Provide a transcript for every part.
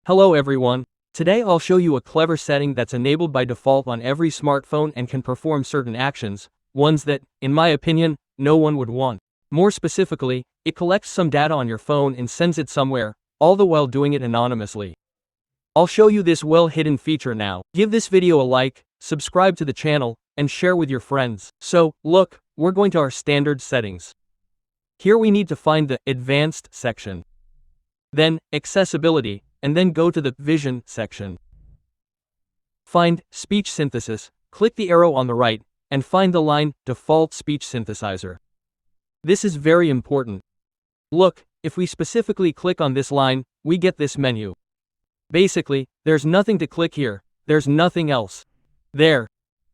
Hello everyone. Today I'll show you a clever setting that's enabled by default on every smartphone and can perform certain actions, ones that, in my opinion, no one would want. More specifically, it collects some data on your phone and sends it somewhere, all the while doing it anonymously. I'll show you this well-hidden feature now. Give this video a like, subscribe to the channel, and share with your friends. So, look, we're going to our standard settings. Here we need to find the Advanced section. Then, Accessibility, and then go to the Vision section. Find Speech Synthesis, click the arrow on the right, and find the line Default Speech Synthesizer. This is very important. Look, if we specifically click on this line, we get this menu. Basically, there's nothing to click here, there's nothing else. There.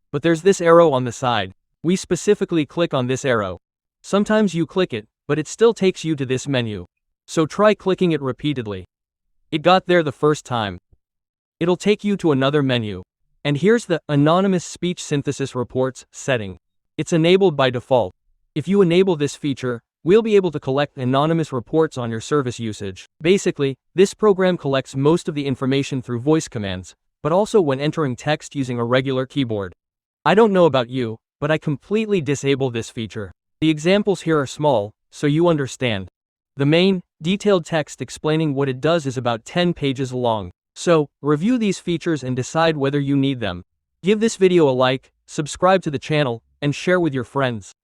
But there's this arrow on the side. We specifically click on this arrow. Sometimes you click it, but it still takes you to this menu. So try clicking it repeatedly. It got there the first time. It'll take you to another menu. And here's the Anonymous Speech Synthesis Reports setting. It's enabled by default. If you enable this feature, we'll be able to collect anonymous reports on your service usage. Basically, this program collects most of the information through voice commands, but also when entering text using a regular keyboard. I don't know about you, but I completely disable this feature. The examples here are small, so you understand. The main, detailed text explaining what it does is about 10 pages long. So, review these features and decide whether you need them. Give this video a like, subscribe to the channel, and share with your friends.